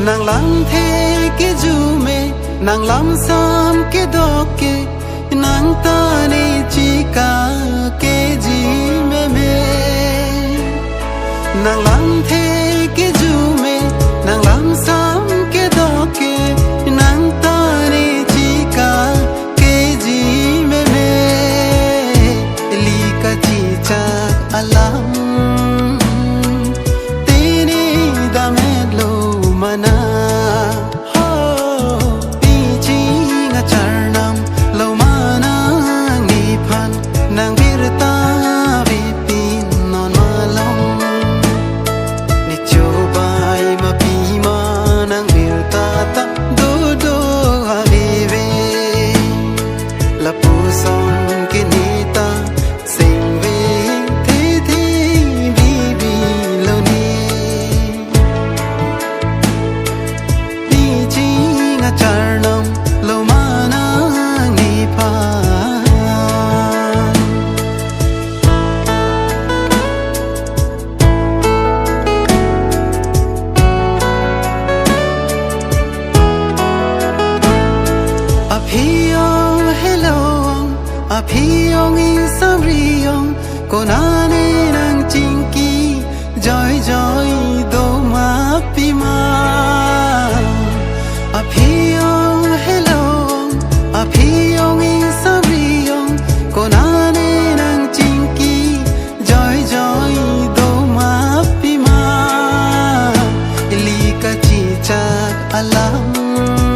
Nàng lắm thế cái dù mê nàng lắm xăm cái đó kê nàng ta đi chỉ cả cái gì mê mê nàng lắm thế cái dù mê nàng lắm xăm cái đó kê nàng ta đi chỉ cả cái gì mê mê li ka chỉ chắc alam tini da me lo mana Aphiong in samriong konane nang chingki joy joy do ma pima aphiong hello aphiong in samriong konane nang chingki joy joy do ma pima li ka chi chak alam